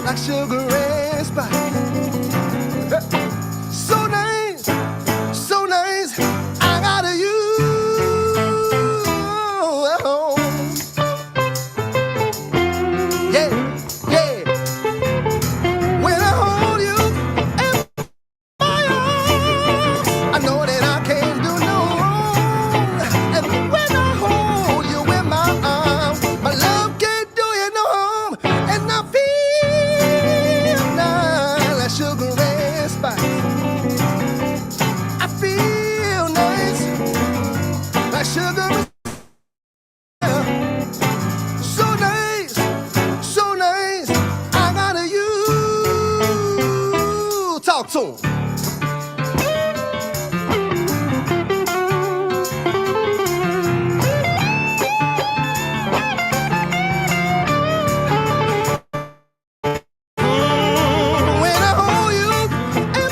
like sugar and spice. So nice, so nice. I gotta use. Yeah, yeah. When I hold you in my arms, I know that I can't do no wrong. And when I hold you in my arms, my love can't do you no harm. And I feel nice like sugar and spice. I feel nice like sugar and spice. So nice, so nice. I gotta use. Talk to 'em. When I hold you in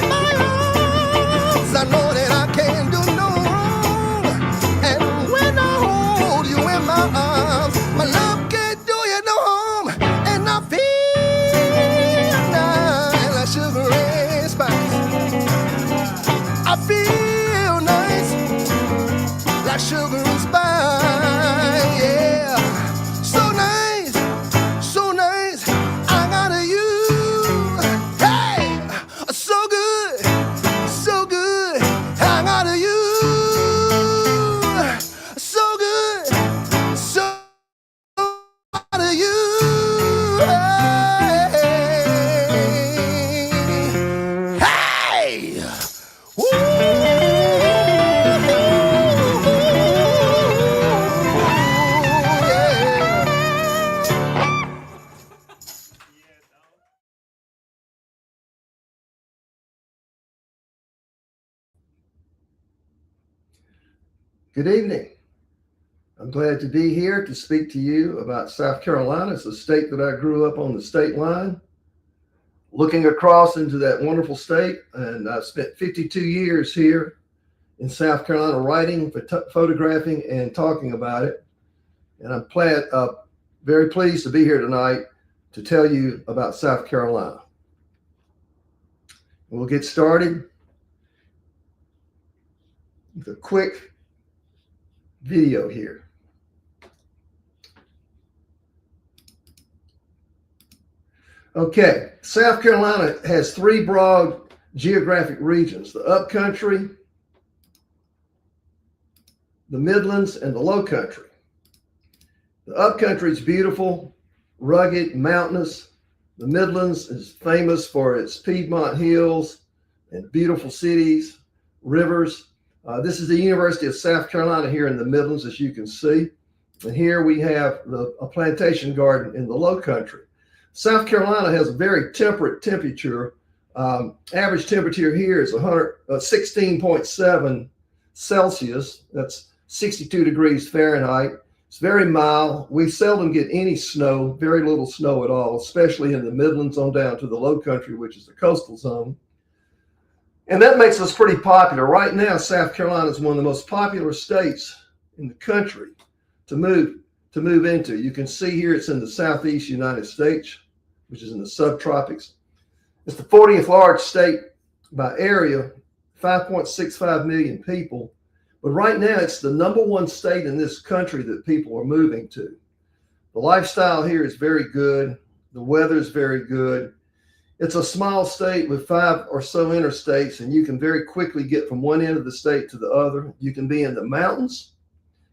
my arms, I know that I can't do no wrong. And when I hold you in my arms, my love can't do you no harm. And I feel nice like sugar and spice. I feel nice like sugar and spice. Yeah, so nice, so nice. I gotta use. Hey, so good, so good. I gotta use. So good, so gotta use. Hey, woo. Good evening. I'm glad to be here to speak to you about South Carolina. It's a state that I grew up on the state line, looking across into that wonderful state. And I've spent 52 years here in South Carolina writing, photographing, and talking about it. And I'm very pleased to be here tonight to tell you about South Carolina. We'll get started with a quick video here. Okay, South Carolina has three broad geographic regions: the upcountry, the Midlands, and the low country. The upcountry is beautiful, rugged, mountainous. The Midlands is famous for its Piedmont hills and beautiful cities, rivers. This is the University of South Carolina here in the Midlands, as you can see. And here we have a plantation garden in the low country. South Carolina has a very temperate temperature. Average temperature here is 16.7 Celsius. That's 62 degrees Fahrenheit. It's very mild. We seldom get any snow, very little snow at all, especially in the Midlands on down to the low country, which is the coastal zone. And that makes us pretty popular. Right now, South Carolina is one of the most popular states in the country to move into. You can see here it's in the southeast United States, which is in the subtropics. It's the 40th largest state by area, 5.65 million people. But right now, it's the #1 state in this country that people are moving to. The lifestyle here is very good. The weather is very good. It's a small state with 5 or so interstates, and you can very quickly get from one end of the state to the other. You can be in the mountains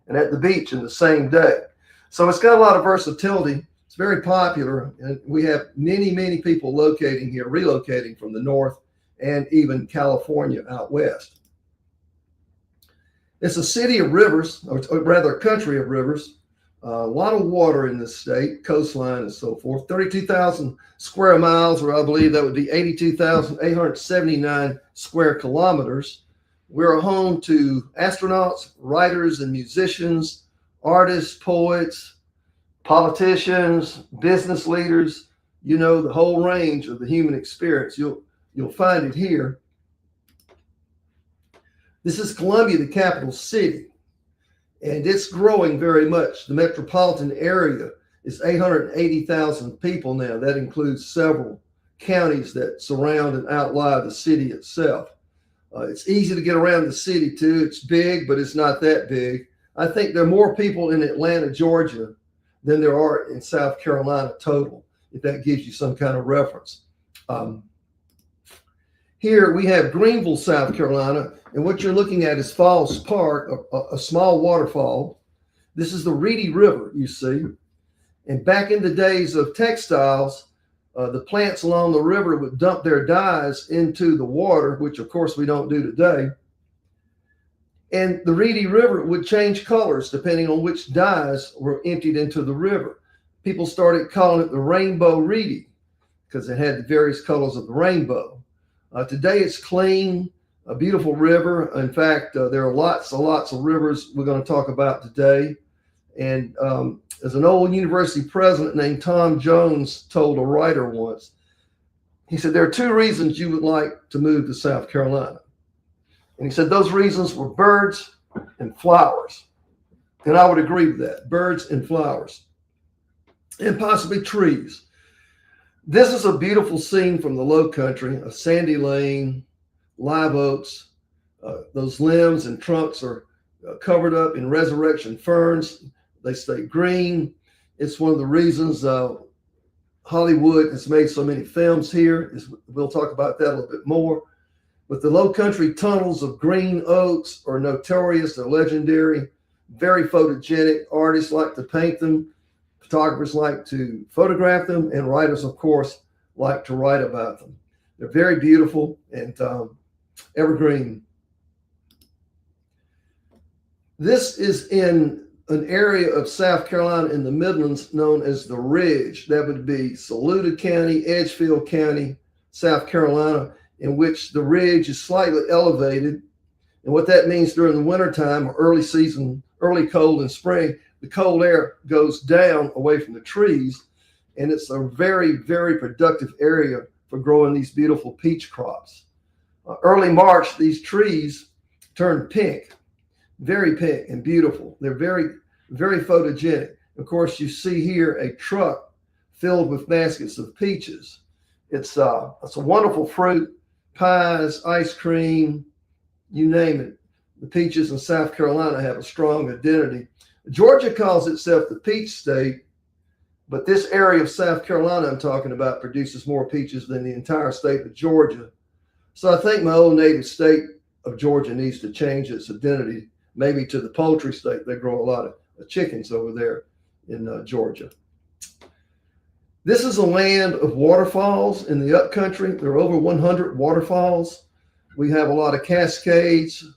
and at the beach in the same day. So it's got a lot of versatility. It's very popular, and we have many, many people relocating from the north and even California out west. It's a city of rivers, or rather a country of rivers. A lot of water in this state, coastline and so forth. 32,000 square miles, or I believe that would be 82,879 square kilometers. We're a home to astronauts, writers and musicians, artists, poets, politicians, business leaders, the whole range of the human experience. You'll find it here. This is Columbia, the capital city, and it's growing very much. The metropolitan area It's 880,000 people now. That includes several counties that surround and outlie the city itself. It's easy to get around the city too. It's big, but it's not that big. I think there are more people in Atlanta, Georgia than there are in South Carolina total, if that gives you some kind of reference. Here we have Greenville, South Carolina, and what you're looking at is Falls Park, a small waterfall. This is the Reedy River, you see. And back in the days of textiles, the plants along the river would dump their dyes into the water, which of course we don't do today. And the Reedy River would change colors depending on which dyes were emptied into the river. People started calling it the Rainbow Reedy because it had the various colors of the rainbow. Today it's clean, a beautiful river. In fact, there are lots of rivers we're going to talk about today. And as an old university president named Tom Jones told a writer once, he said, there are two reasons you would like to move to South Carolina. And he said those reasons were birds and flowers. And I would agree with that, birds and flowers, and possibly trees. This is a beautiful scene from the Low Country, a sandy lane, live oaks. Those limbs and trunks are covered up in resurrection ferns. They stay green. It's one of the reasons Hollywood has made so many films here. We'll talk about that a little bit more. But the Low Country tunnels of green oaks are notorious. They're legendary, very photogenic. Artists like to paint them. Photographers like to photograph them. And writers, of course, like to write about them. They're very beautiful and evergreen. This is in an area of South Carolina in the Midlands known as the Ridge. That would be Saluda County, Edgefield County, South Carolina, in which the ridge is slightly elevated. And what that means during the wintertime or early season, early cold in spring, the cold air goes down away from the trees. And it's a very, very productive area for growing these beautiful peach crops. Early March, these trees turn pink, very pink and beautiful. They're very, very photogenic. Of course, you see here a truck filled with baskets of peaches. It's a wonderful fruit. Pies, ice cream, you name it. The peaches in South Carolina have a strong identity. Georgia calls itself the peach state, but this area of South Carolina I'm talking about produces more peaches than the entire state of Georgia. So I think my old native state of Georgia needs to change its identity, maybe to the poultry state. They grow a lot of chickens over there in Georgia. This is a land of waterfalls in the upcountry. There are over 100 waterfalls. We have a lot of cascades,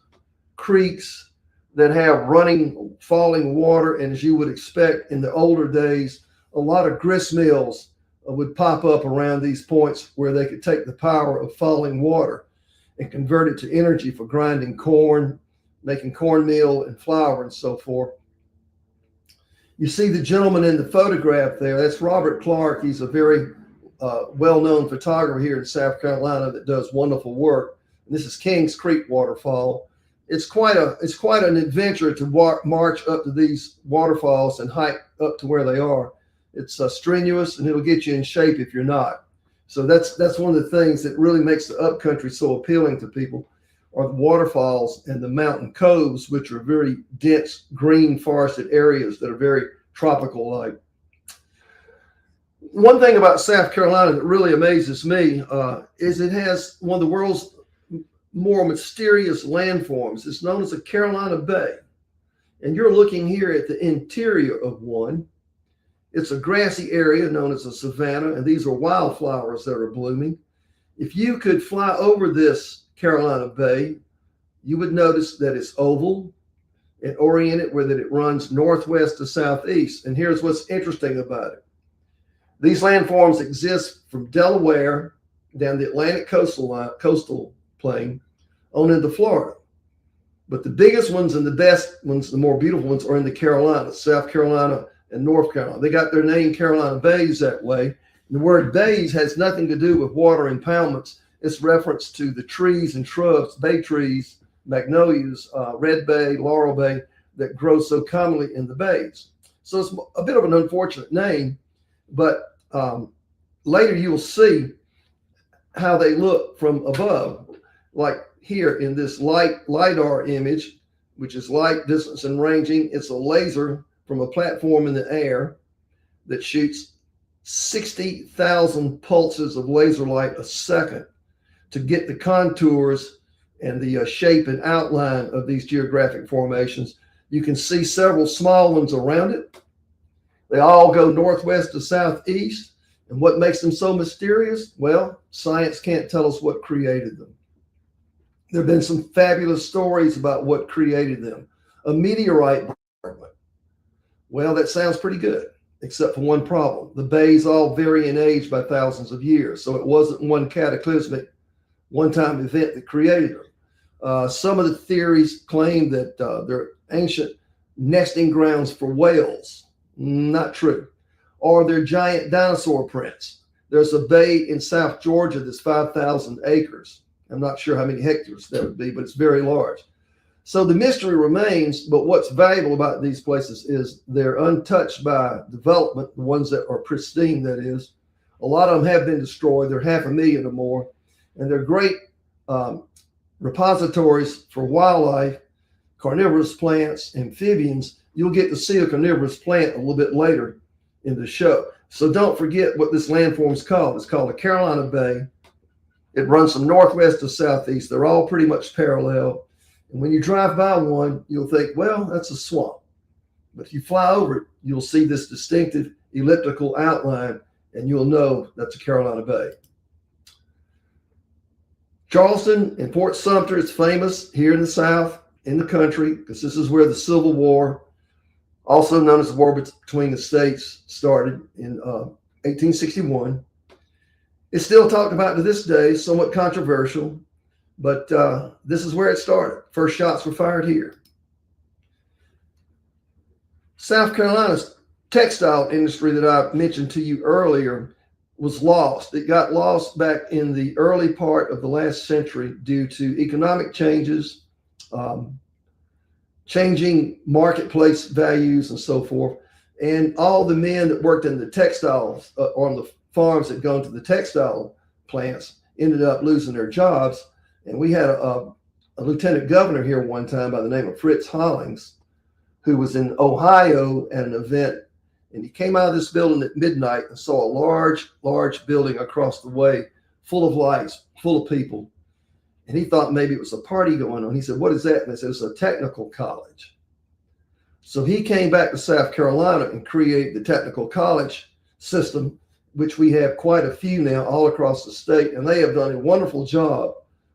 creeks that have running, falling water. And as you would expect in the older days, a lot of grist mills would pop up around these points where they could take the power of falling water and convert it to energy for grinding corn, making cornmeal and flour and so forth. You see the gentleman in the photograph there. That's Robert Clark. He's a very well-known photographer here in South Carolina that does wonderful work. And this is Kings Creek Waterfall. It's quite an adventure to march up to these waterfalls and hike up to where they are. It's strenuous, and it'll get you in shape if you're not. So that's one of the things that really makes the upcountry so appealing to people, are the waterfalls and the mountain coves, which are very dense, green, forested areas that are very tropical-like. One thing about South Carolina that really amazes me is it has one of the world's more mysterious landforms. It's known as the Carolina Bay. And you're looking here at the interior of one. It's a grassy area known as a savanna, and these are wildflowers that are blooming. If you could fly over this Carolina Bay, you would notice that it's oval and oriented where that it runs northwest to southeast. And here's what's interesting about it. These landforms exist from Delaware down the Atlantic coastal plain on into Florida. But the biggest ones and the best ones, the more beautiful ones, are in the Carolinas, South Carolina and North Carolina. They got their name Carolina Bays that way. The word bays has nothing to do with water impoundments. It's reference to the trees and shrubs, bay trees, magnolias, red bay, laurel bay, that grow so commonly in the bays. So it's a bit of an unfortunate name, but later you'll see how they look from above. Like here in this LiDAR image, which is light, distance, and ranging. It's a laser from a platform in the air that shoots 60,000 pulses of laser light a second to get the contours and the shape and outline of these geographic formations. You can see several small ones around it. They all go northwest to southeast. And what makes them so mysterious? Well, science can't tell us what created them. There have been some fabulous stories about what created them. A meteorite bombardment. Well, that sounds pretty good, except for one problem. The bays all vary in age by thousands of years, so it wasn't one cataclysmic, one-time event that created them. Some of the theories claim that they're ancient nesting grounds for whales. Not true. Or they're giant dinosaur prints. There's a bay in South Georgia that's 5,000 acres. I'm not sure how many hectares that would be, but it's very large. So the mystery remains, but what's valuable about these places is they're untouched by development, the ones that are pristine, that is. A lot of them have been destroyed. They're 500,000 or more, and they're great repositories for wildlife, carnivorous plants, amphibians. You'll get to see a carnivorous plant a little bit later in the show. So don't forget what this landform is called. It's called the Carolina Bay. It runs from northwest to southeast. They're all pretty much parallel. And when you drive by one, you'll think, well, that's a swamp. But if you fly over it, you'll see this distinctive elliptical outline, and you'll know that's a Carolina Bay. Charleston and Fort Sumter is famous here in the South, in the country, because this is where the Civil War, also known as the War between the States, started in 1861. It's still talked about to this day, somewhat controversial, but this is where it started. First shots were fired here. South Carolina's textile industry that I mentioned to you earlier was lost. It got lost back in the early part of the last century due to economic changes, changing marketplace values and so forth. And all the men that worked in the textiles on the farms that gone to the textile plants ended up losing their jobs. And we had a lieutenant governor here one time by the name of Fritz Hollings, who was in Ohio at an event. And he came out of this building at midnight and saw a large building across the way, full of lights, full of people. And he thought maybe it was a party going on. He said, "What is that?" And they said, "It's a technical college." So he came back to South Carolina and created the technical college system, which we have quite a few now all across the state. And they have done a wonderful job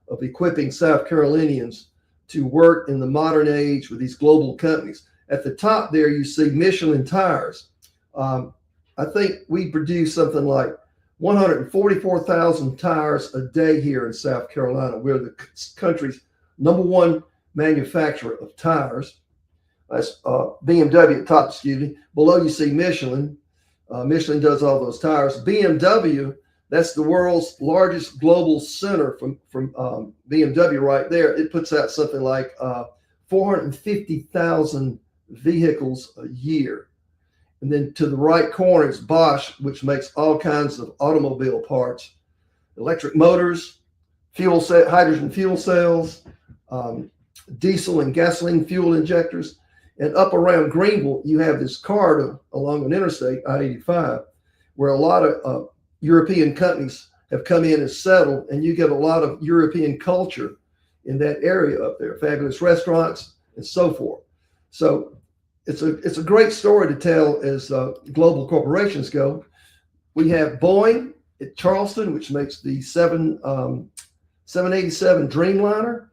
of equipping South Carolinians to work in the modern age with these global companies. At the top there, you see Michelin tires. I think we produce something like 144,000 tires a day here in South Carolina. We're the country's #1 manufacturer of tires. That's BMW at top, excuse me. Below you see Michelin. Michelin does all those tires. BMW, that's the world's largest global center from BMW right there. It puts out something like 450,000 vehicles a year. And then to the right corner is Bosch, which makes all kinds of automobile parts, electric motors, hydrogen fuel cells, diesel and gasoline fuel injectors. And up around Greenville, you have this corridor along an interstate, I-85, where a lot of European companies have come in and settled, and you get a lot of European culture in that area up there, fabulous restaurants and so forth. So it's a great story to tell as global corporations go. We have Boeing at Charleston, which makes the 787 Dreamliner.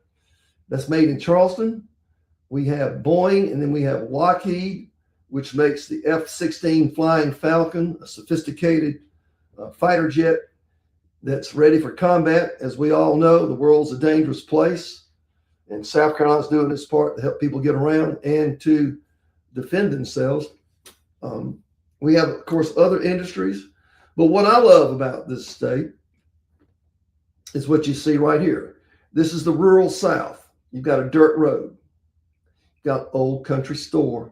That's made in Charleston. We have Boeing, and then we have Lockheed, which makes the F-16 Flying Falcon, a sophisticated fighter jet that's ready for combat. As we all know, the world's a dangerous place, and South Carolina's doing its part to help people get around and to defend themselves. We have, of course, other industries, but what I love about this state is what you see right here. This is the rural South. You've got a dirt road. You've got old country store.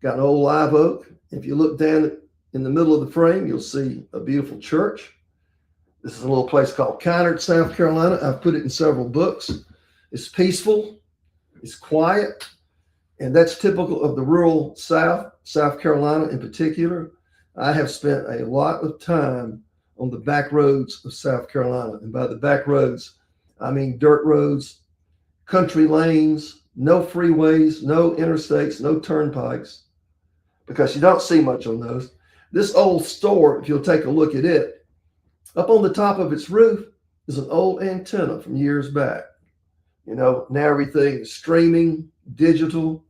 Got an old live oak. If you look down in the middle of the frame, you'll see a beautiful church. This is a little place called Kynard, South Carolina. I've put it in several books. It's peaceful, it's quiet, and that's typical of the rural South Carolina in particular. I have spent a lot of time on the back roads of South Carolina. And by the back roads, I mean dirt roads, country lanes, no freeways, no interstates, no turnpikes, because you don't see much on those. This old store, if you'll take a look at it, up on the top of its roof is an old antenna from years back. Now everything is streaming, digital.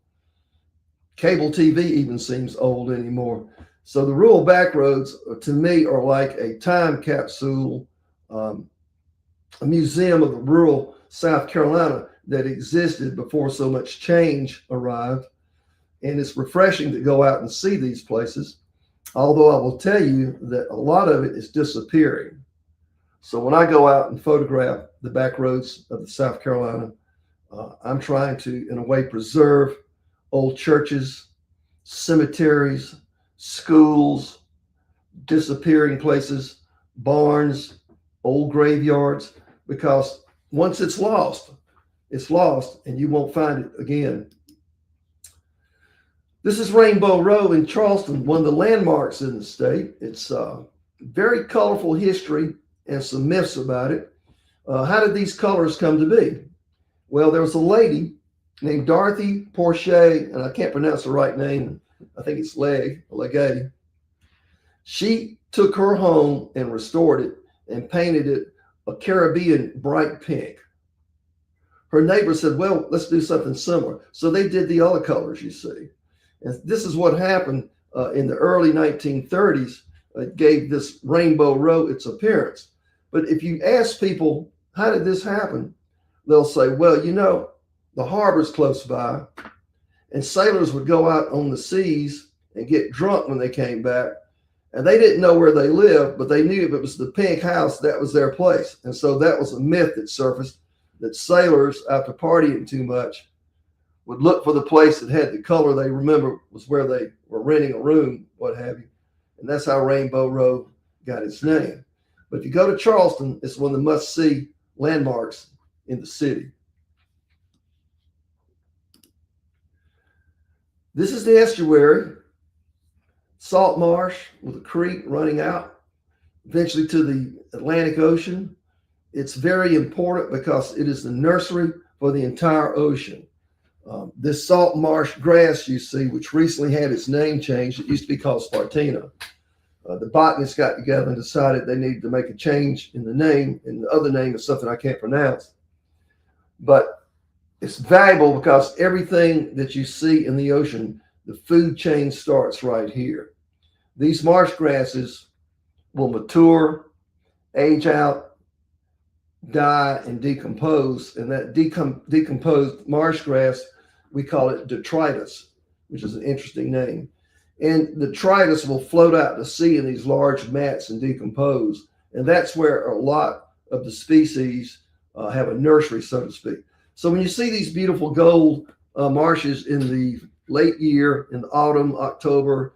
Cable TV even seems old anymore. So the rural back roads, to me, are like a time capsule, a museum of the rural South Carolina that existed before so much change arrived. And it's refreshing to go out and see these places, although I will tell you that a lot of it is disappearing. So when I go out and photograph the back roads of the South Carolina, I'm trying to, in a way, preserve old churches, cemeteries, schools, disappearing places, barns, old graveyards, because once it's lost, and you won't find it again. This is Rainbow Row in Charleston, one of the landmarks in the state. It's very colorful history and some myths about it. How did these colors come to be? Well, there was a lady named Dorothy Porcher, and I can't pronounce the right name. I think it's Legay. She took her home and restored it and painted it a Caribbean bright pink. Her neighbor said, well, let's do something similar. So they did the other colors, you see. And this is what happened in the early 1930s. It gave this Rainbow Row its appearance. But if you ask people, how did this happen? They'll say, well, the harbor's close by, and sailors would go out on the seas and get drunk when they came back. And they didn't know where they lived, but they knew if it was the pink house, that was their place. And so that was a myth that surfaced, that sailors, after partying too much, would look for the place that had the color they remember was where they were renting a room, what have you. And that's how Rainbow Row got its name. But if you go to Charleston, it's one of the must-see landmarks in the city. This is the estuary, salt marsh with a creek running out eventually to the Atlantic Ocean. It's very important because it is the nursery for the entire ocean. This salt marsh grass you see, which recently had its name changed, it used to be called Spartina. The botanists got together and decided they needed to make a change in the name, and the other name is something I can't pronounce. But it's valuable because everything that you see in the ocean, the food chain starts right here. These marsh grasses will mature, age out, die, and decompose. And that decomposed marsh grass, we call it detritus, which is an interesting name. And the detritus will float out to sea in these large mats and decompose. And that's where a lot of the species have a nursery, so to speak. So when you see these beautiful gold marshes in the late year, in the autumn, October,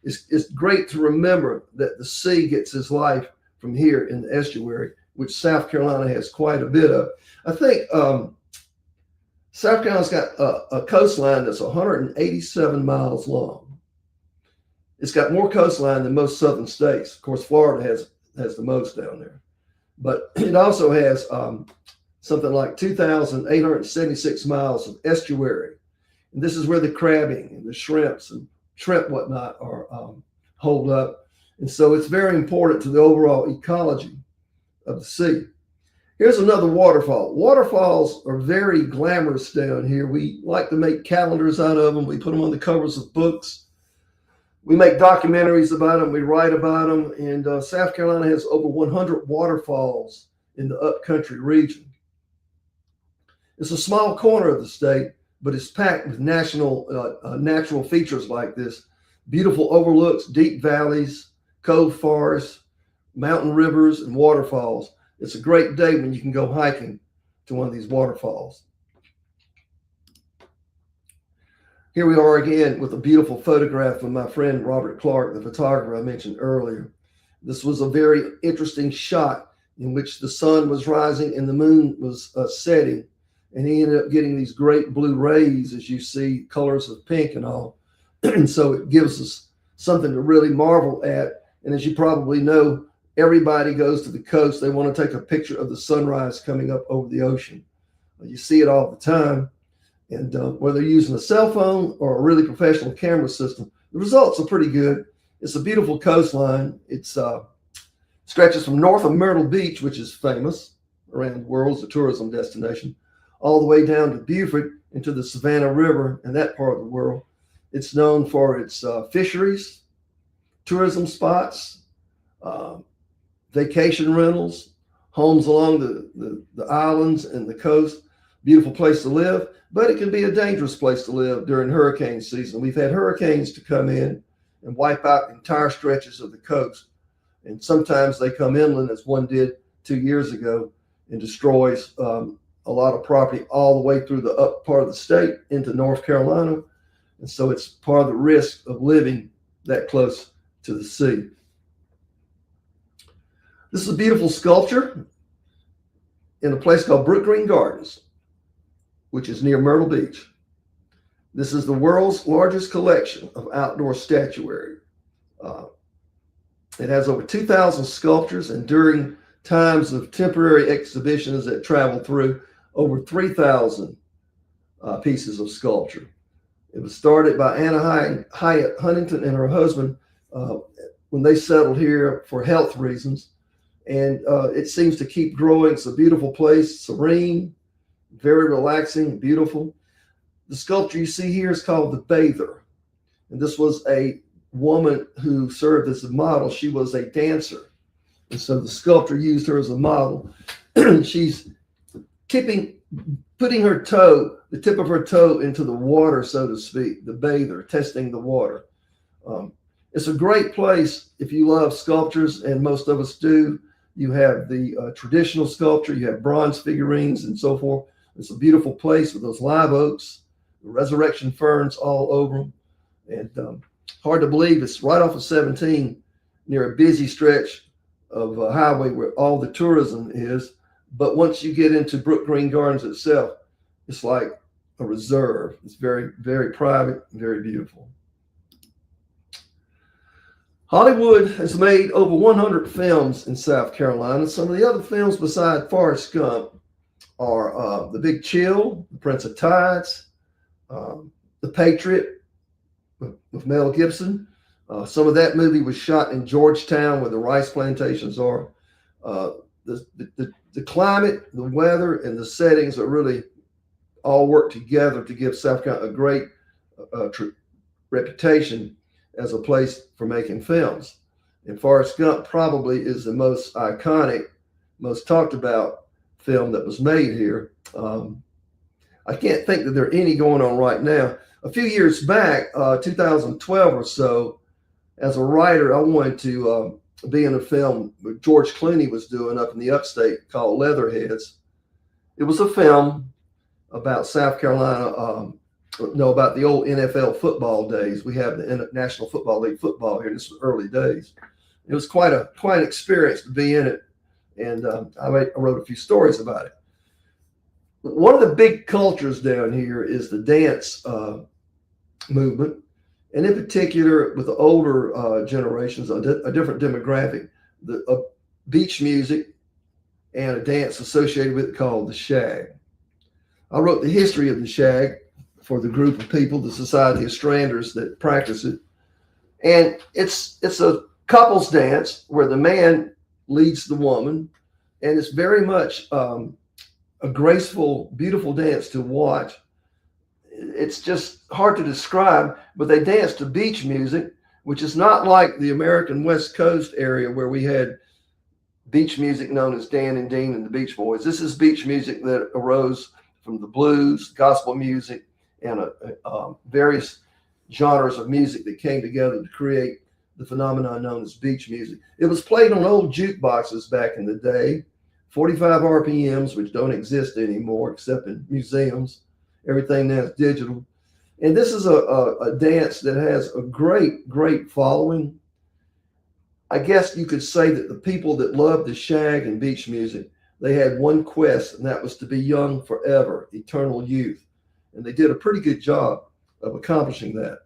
it's great to remember that the sea gets its life from here in the estuary, which South Carolina has quite a bit of. I think South Carolina's got a coastline that's 187 miles long. It's got more coastline than most southern states. Of course, Florida has the most down there. But it also has something like 2,876 miles of estuary. And this is where the crabbing and the shrimps and shrimp whatnot are holed up. And so it's very important to the overall ecology of the sea. Here's another waterfall. Waterfalls are very glamorous down here. We like to make calendars out of them. We put them on the covers of books. We make documentaries about them. We write about them. And South Carolina has over 100 waterfalls in the upcountry region. It's a small corner of the state, but it's packed with natural features like this. Beautiful overlooks, deep valleys, cove forests, mountain rivers, and waterfalls. It's a great day when you can go hiking to one of these waterfalls. Here we are again with a beautiful photograph of my friend Robert Clark, the photographer I mentioned earlier. This was a very interesting shot in which the sun was rising and the moon was setting. And he ended up getting these great blue rays, as you see, colors of pink and all. And so it gives us something to really marvel at. And as you probably know, everybody goes to the coast. They want to take a picture of the sunrise coming up over the ocean. You see it all the time. And whether you're using a cell phone or a really professional camera system, the results are pretty good. It's a beautiful coastline. It stretches from north of Myrtle Beach, which is famous around the world as a tourism destination, all the way down to Beaufort into the Savannah River and that part of the world. It's known for its fisheries, tourism spots, vacation rentals, homes along the islands and the coast. Beautiful place to live, but it can be a dangerous place to live during hurricane season. We've had hurricanes to come in and wipe out entire stretches of the coast. And sometimes they come inland, as one did 2 years ago, and destroys a lot of property all the way through the up part of the state into North Carolina. And so it's part of the risk of living that close to the sea. This is a beautiful sculpture in a place called Brook Green Gardens, which is near Myrtle Beach. This is the world's largest collection of outdoor statuary. It has over 2,000 sculptures, and during times of temporary exhibitions that travel through, over 3,000 pieces of sculpture. It was started by Anna Hyatt Huntington and her husband when they settled here for health reasons. And it seems to keep growing. It's a beautiful place, serene, very relaxing, beautiful. The sculpture you see here is called the Bather. And this was a woman who served as a model. She was a dancer. And so the sculptor used her as a model. She's putting her toe, the tip of her toe into the water, so to speak, the bather, testing the water. It's a great place if you love sculptures, and most of us do. You have the traditional sculpture, you have bronze figurines and so forth. It's a beautiful place with those live oaks, the resurrection ferns all over them. And hard to believe it's right off of 17 near a busy stretch of a highway where all the tourism is. But once you get into Brook Green Gardens itself, it's like a reserve. It's very, very private, very beautiful. Hollywood has made over 100 films in South Carolina. Some of the other films beside Forrest Gump are The Big Chill, The Prince of Tides, The Patriot with Mel Gibson. Some of that movie was shot in Georgetown, where the rice plantations are. The climate, the weather, and the settings are really all work together to give South Carolina a great reputation as a place for making films. And Forrest Gump probably is the most iconic, most talked about film that was made here. I can't think that there are any going on right now. A few years back, 2012 or so, as a writer, I wanted to be in a film that George Clooney was doing up in the upstate called Leatherheads. It was a film about South Carolina, about the old NFL football days. We have the National Football League football here. This was early days. It was quite an experience to be in it, and I wrote a few stories about it. One of the big cultures down here is the dance movement, and in particular with the older generations, a different demographic, the beach music and a dance associated with it called the shag. I wrote the history of the shag for the group of people, the Society of Stranders that practice it. And it's a couples dance where the man leads the woman, and it's very much a graceful, beautiful dance to watch. It's just hard to describe, but they dance to beach music, which is not like the American West Coast area where we had beach music known as Dan and Dean and the Beach Boys. This is beach music that arose from the blues, gospel music, and various genres of music that came together to create the phenomenon known as beach music. It was played on old jukeboxes back in the day, 45 RPMs, which don't exist anymore except in museums. Everything now is digital. And this is a dance that has a great following. I guess you could say that the people that love the shag and beach music, they had one quest, and that was to be young forever, eternal youth. And they did a pretty good job of accomplishing that.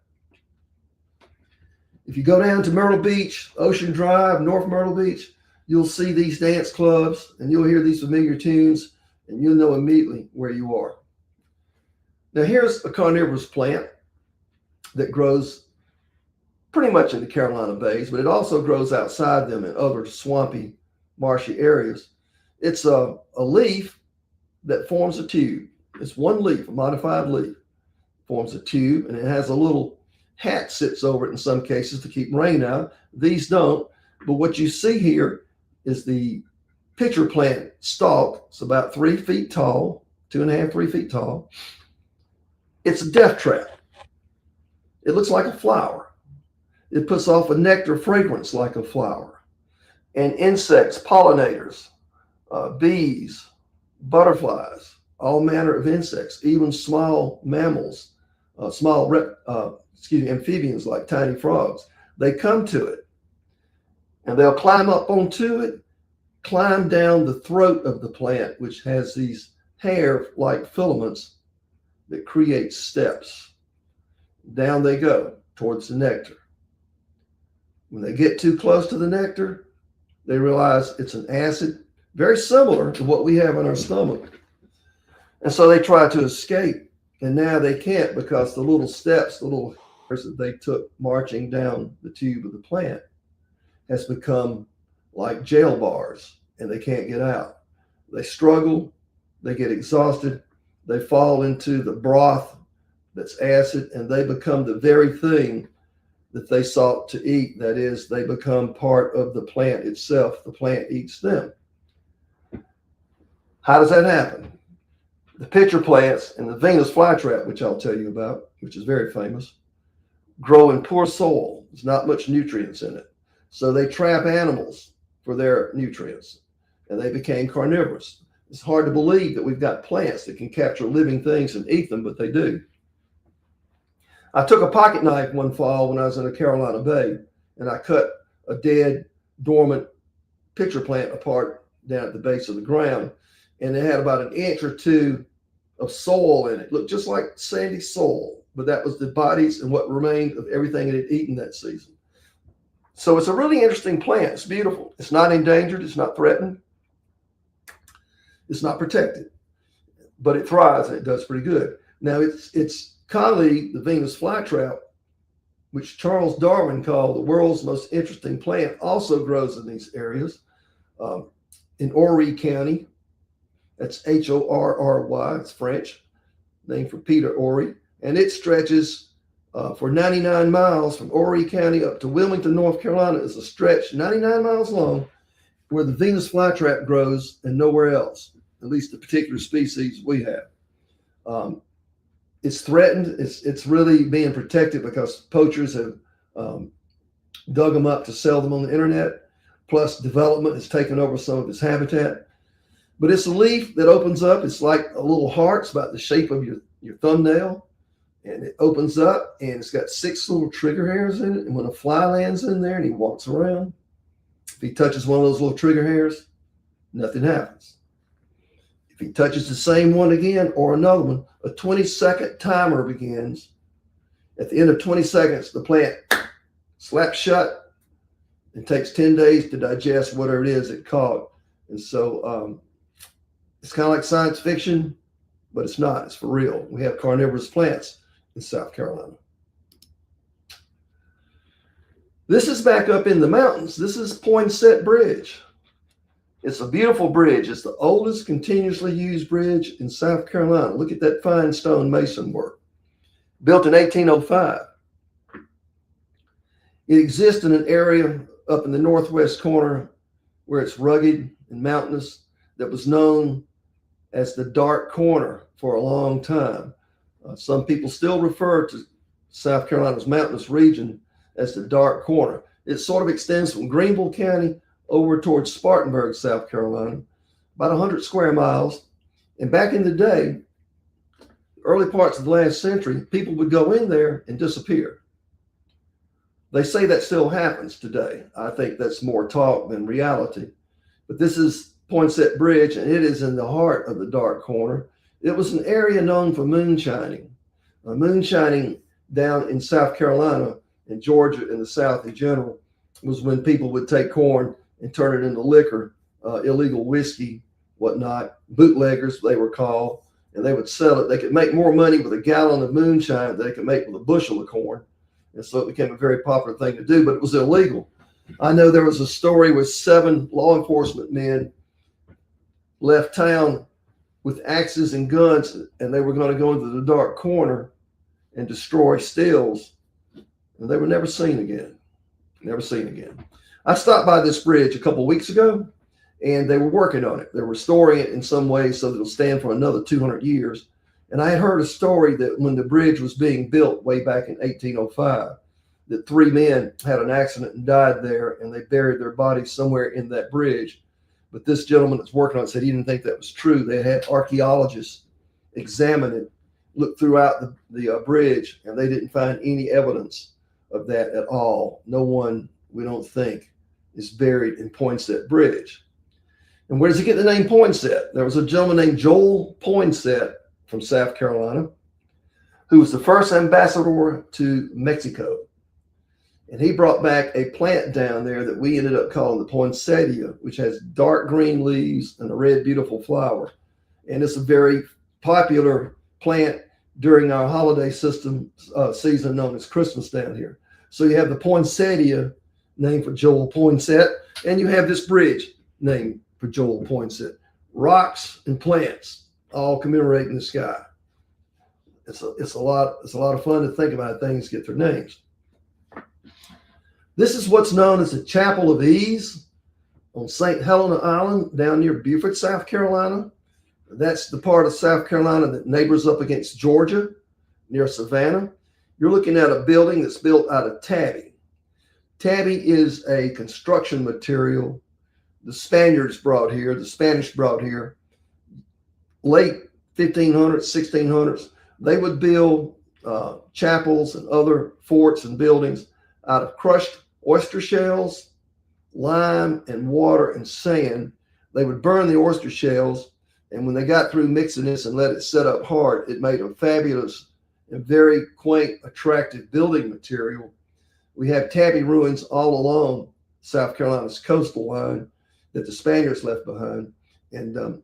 If you go down to Myrtle Beach, Ocean Drive, North Myrtle Beach, you'll see these dance clubs and you'll hear these familiar tunes and you'll know immediately where you are. Now here's a carnivorous plant that grows pretty much in the Carolina Bays, but it also grows outside them in other swampy, marshy areas. It's a leaf that forms a tube. It's one leaf, a modified leaf, forms a tube, and it has a little hat sits over it in some cases to keep rain out. These don't, but what you see here is the pitcher plant stalk. It's about 3 feet tall, 2.5, 3 feet tall. It's a death trap. It looks like a flower. It puts off a nectar fragrance like a flower. And insects, pollinators, bees, butterflies, all manner of insects, even small mammals, amphibians like tiny frogs, they come to it and they'll climb up onto it, climb down the throat of the plant, which has these hair-like filaments that create steps. Down they go towards the nectar. When they get too close to the nectar, they realize it's an acid, very similar to what we have in our stomach. And so they try to escape. And now they can't because the little steps, the little hairs that they took marching down the tube of the plant has become like jail bars and they can't get out. They struggle, they get exhausted, they fall into the broth that's acid, and they become the very thing that they sought to eat. That is, they become part of the plant itself. The plant eats them. How does that happen? The pitcher plants and the Venus flytrap, which I'll tell you about, which is very famous, grow in poor soil. There's not much nutrients in it. So they trap animals for their nutrients, and they became carnivorous. It's hard to believe that we've got plants that can capture living things and eat them, but they do. I took a pocket knife one fall when I was in the Carolina Bay, and I cut a dead, dormant pitcher plant apart down at the base of the ground, and it had about 1 inch or 2 of soil in it. It looked just like sandy soil, but that was the bodies and what remained of everything it had eaten that season. So it's a really interesting plant. It's beautiful. It's not endangered. It's not threatened. It's not protected, but it thrives and it does pretty good. Now its colleague, the Venus flytrap, which Charles Darwin called the world's most interesting plant, also grows in these areas. In Horry County, that's Horry, it's French, named for Peter Horry, and it stretches for 99 miles from Horry County up to Wilmington, North Carolina. Is a stretch 99 miles long where the Venus flytrap grows and nowhere else, at least the particular species we have. It's threatened. It's really being protected because poachers have dug them up to sell them on the internet. Plus, development has taken over some of its habitat. But it's a leaf that opens up. It's like a little heart. It's about the shape of your thumbnail. And it opens up, and it's got 6 little trigger hairs in it. And when a fly lands in there and he walks around, if he touches one of those little trigger hairs, nothing happens. If he touches the same one again or another one, a 20-second timer begins. At the end of 20 seconds, the plant slaps shut and takes 10 days to digest whatever it is it caught. And so it's kind of like science fiction, but it's not. It's for real. We have carnivorous plants in South Carolina. This is back up in the mountains. This is Poinsett Bridge. It's a beautiful bridge. It's the oldest continuously used bridge in South Carolina. Look at that fine stone mason work. Built in 1805. It exists in an area up in the northwest corner where it's rugged and mountainous that was known as the Dark Corner for a long time. Some people still refer to South Carolina's mountainous region as the Dark Corner. It sort of extends from Greenville County over towards Spartanburg, South Carolina, about 100 square miles. And back in the day, early parts of the last century, people would go in there and disappear. They say that still happens today. I think that's more talk than reality. But this is Poinsett Bridge, and it is in the heart of the dark corner. It was an area known for moonshining. Moonshining down in South Carolina and Georgia in the South in general was when people would take corn and turn it into liquor, illegal whiskey, whatnot, bootleggers they were called, and they would sell it. They could make more money with a gallon of moonshine than they could make with a bushel of corn. And so it became a very popular thing to do, but it was illegal. I know there was a story where 7 law enforcement men left town with axes and guns, and they were going to go into the dark corner and destroy stills, and they were never seen again. Never seen again. I stopped by this bridge a couple of weeks ago, and they were working on it. They're restoring it in some way so that it'll stand for another 200 years. And I had heard a story that when the bridge was being built way back in 1805, that 3 men had an accident and died there, and they buried their bodies somewhere in that bridge. But this gentleman that's working on it said he didn't think that was true. They had archaeologists examine it, look throughout the bridge, and they didn't find any evidence of that at all. No one, we don't think, is buried in Poinsett Bridge. And where does he get the name Poinsett? There was a gentleman named Joel Poinsett from South Carolina who was the first ambassador to Mexico. And he brought back a plant down there that we ended up calling the poinsettia, which has dark green leaves and a red, beautiful flower. And it's a very popular plant during our holiday season known as Christmas down here. So you have the poinsettia named for Joel Poinsett, and you have this bridge named for Joel Poinsett. Rocks and plants all commemorating the sky. It's a lot of fun to think about how things get their names. This is what's known as the Chapel of Ease on St. Helena Island down near Beaufort, South Carolina. That's the part of South Carolina that neighbors up against Georgia, near Savannah. You're looking at a building that's built out of tabby. Tabby is a construction material the Spanish brought here, late 1500s, 1600s. They would build chapels and other forts and buildings out of crushed oyster shells, lime and water and sand. They would burn the oyster shells, and when they got through mixing this and let it set up hard, it made a fabulous and very quaint, attractive building material. We have tabby ruins all along South Carolina's coastal line that the Spaniards left behind. And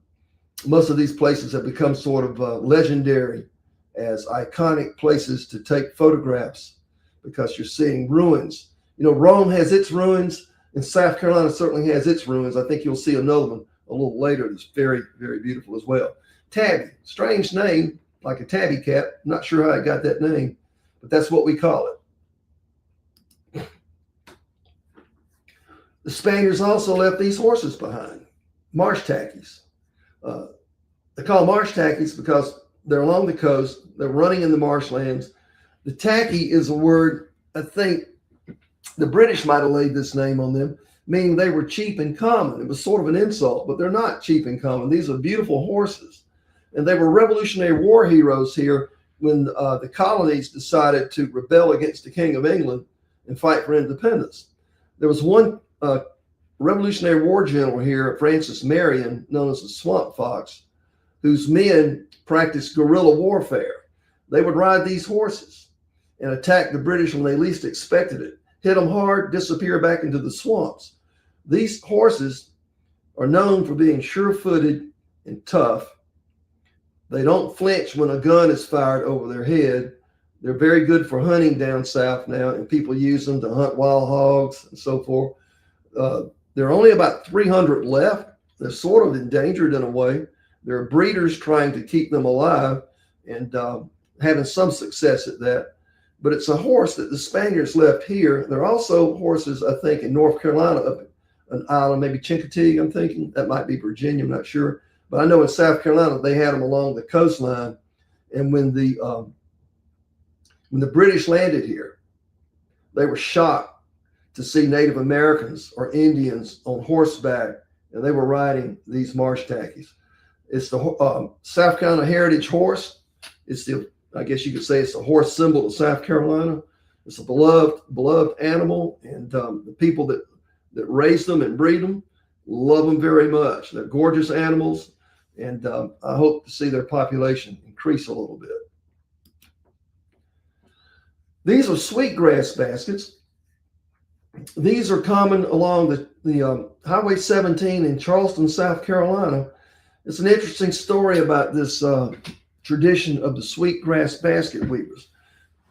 most of these places have become sort of legendary as iconic places to take photographs because you're seeing ruins. You know, Rome has its ruins, and South Carolina certainly has its ruins. I think you'll see another one a little later that's very, very beautiful as well. Tabby, strange name, like a tabby cat. Not sure how I got that name, but that's what we call it. The Spaniards also left these horses behind, marsh tackies. They call marsh tackies because they're along the coast. They're running in the marshlands. The tacky is a word, I think the British might have laid this name on them, meaning they were cheap and common. It was sort of an insult, but they're not cheap and common. These are beautiful horses. And they were Revolutionary War heroes here when the colonies decided to rebel against the King of England and fight for independence. There was one Revolutionary War general here, Francis Marion, known as the Swamp Fox, whose men practiced guerrilla warfare. They would ride these horses and attack the British when they least expected it, hit them hard, disappear back into the swamps. These horses are known for being sure-footed and tough. They don't flinch when a gun is fired over their head. They're very good for hunting down south now, and people use them to hunt wild hogs and so forth. There are only about 300 left. They're sort of endangered in a way. There are breeders trying to keep them alive and having some success at that. But it's a horse that the Spaniards left here. There are also horses, I think, in North Carolina, up an island, maybe Chincoteague, I'm thinking. That might be Virginia, I'm not sure. But I know in South Carolina, they had them along the coastline. And when the British landed here, they were shocked to see Native Americans or Indians on horseback, and they were riding these marsh tackies. It's the South Carolina heritage horse. It's the, I guess you could say it's the horse symbol of South Carolina. It's a beloved animal, and the people that raise them and breed them love them very much. They're gorgeous animals, and I hope to see their population increase a little bit. These are sweetgrass baskets. These are common along the Highway 17 in Charleston, South Carolina. It's an interesting story about this tradition of the sweetgrass basket weavers.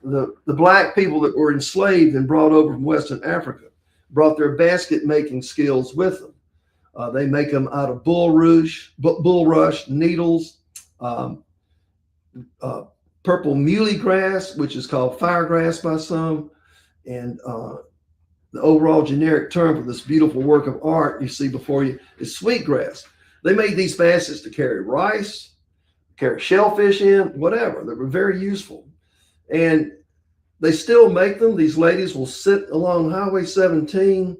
The black people that were enslaved and brought over from Western Africa brought their basket making skills with them. They make them out of bulrush, needles, purple muley grass, which is called firegrass by some, and the overall generic term for this beautiful work of art you see before you is sweetgrass. They made these baskets to carry rice, carry shellfish in, whatever. They were very useful. And they still make them. These ladies will sit along Highway 17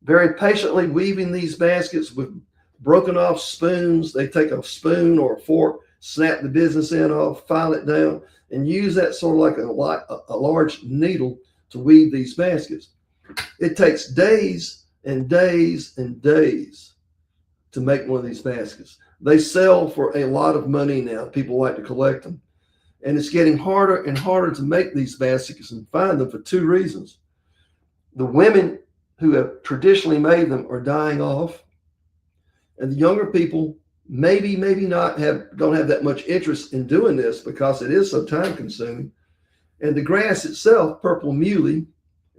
very patiently weaving these baskets with broken off spoons. They take a spoon or a fork, snap the business end off, file it down, and use that sort of like a large needle to weave these baskets. It takes days and days and days to make one of these baskets. They sell for a lot of money now. People like to collect them. And it's getting harder and harder to make these baskets and find them for two reasons. The women who have traditionally made them are dying off, and the younger people maybe not don't have that much interest in doing this because it is so time consuming. And the grass itself, purple muley,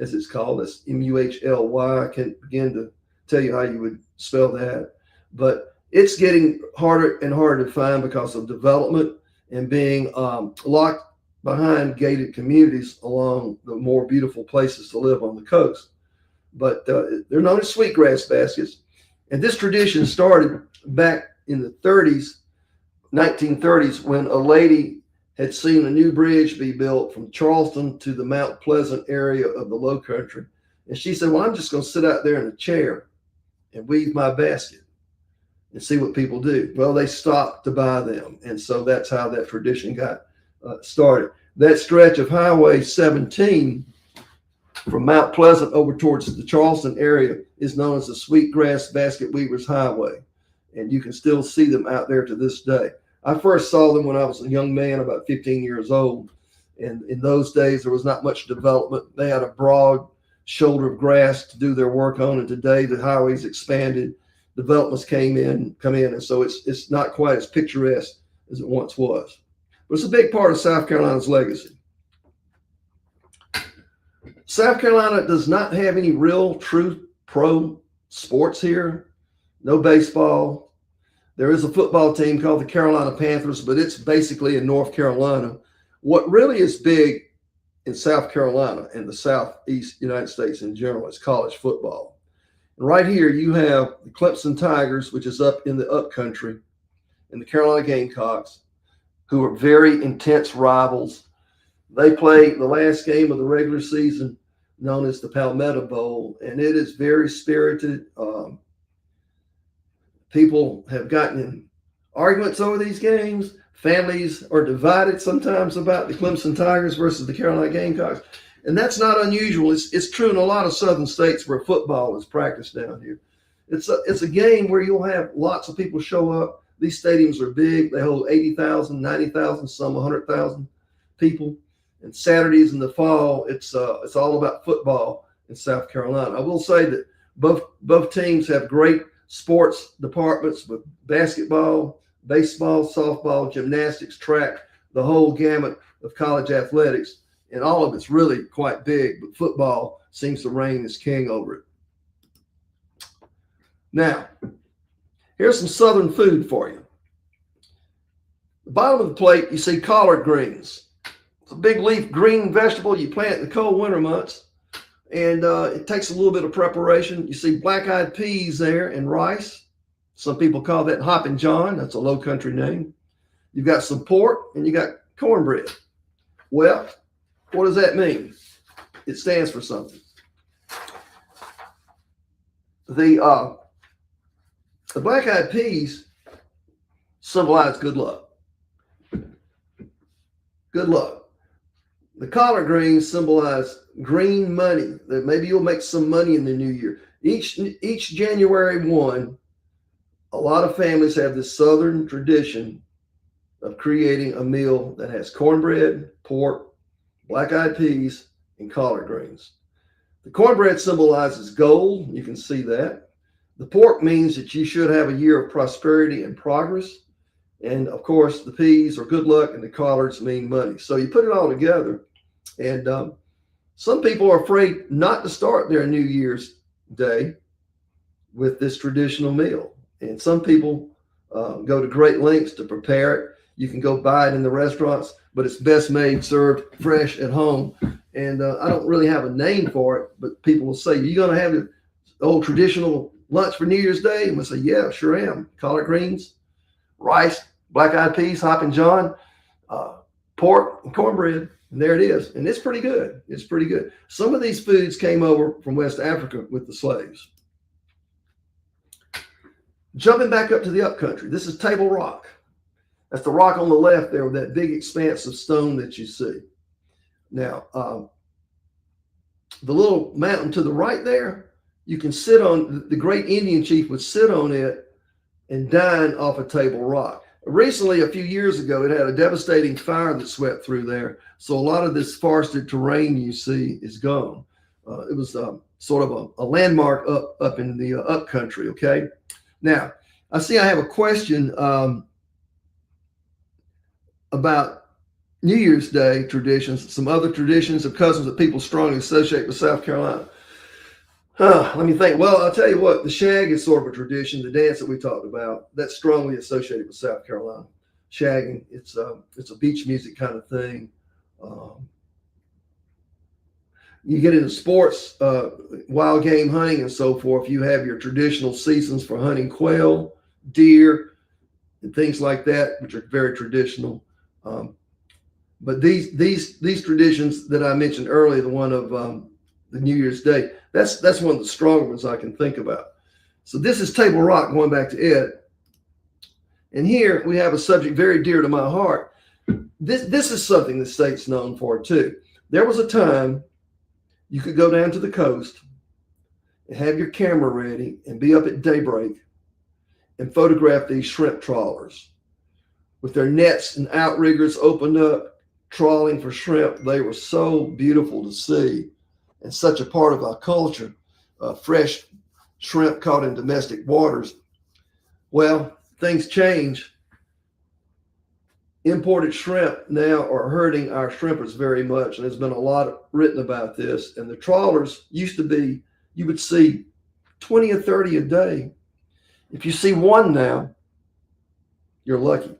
as it's called, that's M-U-H-L-Y. I can't begin to tell you how you would spell that, but it's getting harder and harder to find because of development and being locked behind gated communities along the more beautiful places to live on the coast. But they're known as sweetgrass baskets. And this tradition started back in the 1930s, when a lady had seen a new bridge be built from Charleston to the Mount Pleasant area of the Low Country. And she said, well, I'm just going to sit out there in a chair and weave my basket and see what people do. Well, they stopped to buy them. And so that's how that tradition got started. That stretch of Highway 17 from Mount Pleasant over towards the Charleston area is known as the Sweetgrass Basket Weavers Highway. And you can still see them out there to this day. I first saw them when I was a young man, about 15 years old. And in those days, there was not much development. They had a broad shoulder of grass to do their work on. And today the highways expanded, developments come in. And so it's not quite as picturesque as it once was. But it's a big part of South Carolina's legacy. South Carolina does not have any real true pro sports here. No baseball. There is a football team called the Carolina Panthers, but it's basically in North Carolina. What really is big in South Carolina and the Southeast United States in general is college football. And right here you have the Clemson Tigers, which is up in the upcountry, and the Carolina Gamecocks, who are very intense rivals. They play the last game of the regular season, known as the Palmetto Bowl, and it is very spirited. People have gotten in arguments over these games. Families are divided sometimes about the Clemson Tigers versus the Carolina Gamecocks. And that's not unusual. It's true in a lot of southern states where football is practiced down here. It's a game where you'll have lots of people show up. These stadiums are big. They hold 80,000, 90,000, some 100,000 people. And Saturdays in the fall, it's all about football in South Carolina. I will say that both teams have great sports departments with basketball, baseball, softball, gymnastics, track, the whole gamut of college athletics. And all of it's really quite big, but football seems to reign as king over it. Now, here's some southern food for you. The bottom of the plate, you see collard greens. It's a big leaf green vegetable you plant in the cold winter months. And it takes a little bit of preparation. You see black-eyed peas there and rice. Some people call that Hoppin' John. That's a low country name. You've got some pork and you got cornbread. Well, what does that mean? It stands for something. The black-eyed peas symbolize good luck. Good luck. The collard greens symbolize green money, that maybe you'll make some money in the new year. Each January 1, a lot of families have this Southern tradition of creating a meal that has cornbread, pork, black-eyed peas, and collard greens. The cornbread symbolizes gold. You can see that. The pork means that you should have a year of prosperity and progress. And of course, the peas are good luck, and the collards mean money. So you put it all together. And some people are afraid not to start their New Year's Day with this traditional meal. And some people go to great lengths to prepare it. You can go buy it in the restaurants, but it's best made, served fresh at home. And I don't really have a name for it, but people will say, "Are you going to have the old traditional lunch for New Year's Day?" And we'll say, "Yeah, sure am. Collard greens, rice, black-eyed peas, hoppin' john, pork, and cornbread." And there it is. And it's pretty good. It's pretty good. Some of these foods came over from West Africa with the slaves. Jumping back up to the upcountry, this is Table Rock. That's the rock on the left there with that big expanse of stone that you see. Now, the little mountain to the right there, you can sit on. The great Indian chief would sit on it and dine off of Table Rock. Recently, a few years ago, it had a devastating fire that swept through there. So a lot of this forested terrain you see is gone. It was sort of a landmark up in the upcountry, okay? Now, I see I have a question about New Year's Day traditions, some other traditions of customs that people strongly associate with South Carolina. Let me think. Well, I'll tell you what, the shag is sort of a tradition, the dance that we talked about, that's strongly associated with South Carolina. Shagging, it's a beach music kind of thing. You get into sports, wild game hunting and so forth. You have your traditional seasons for hunting quail, deer, and things like that, which are very traditional. But these traditions that I mentioned earlier, the one of the New Year's Day, that's one of the stronger ones I can think about. So this is Table Rock, going back to Ed. And here we have a subject very dear to my heart. This is something the state's known for too. There was a time you could go down to the coast and have your camera ready and be up at daybreak and photograph these shrimp trawlers with their nets and outriggers opened up, trawling for shrimp. They were so beautiful to see and such a part of our culture, fresh shrimp caught in domestic waters. Well, things change. Imported shrimp now are hurting our shrimpers very much. And there's been a lot written about this. And the trawlers used to be, you would see 20 or 30 a day. If you see one now, you're lucky.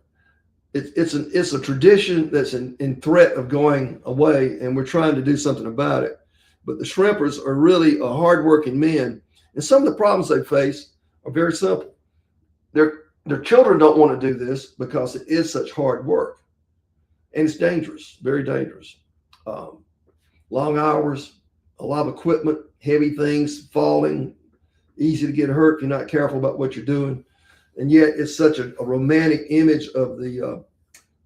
It's a tradition that's in threat of going away, and we're trying to do something about it. But the shrimpers are really a hardworking men. And some of the problems they face are very simple. Their children don't want to do this because it is such hard work. And it's dangerous, very dangerous. Long hours, a lot of equipment, heavy things falling, easy to get hurt if you're not careful about what you're doing. And yet it's such a romantic image of the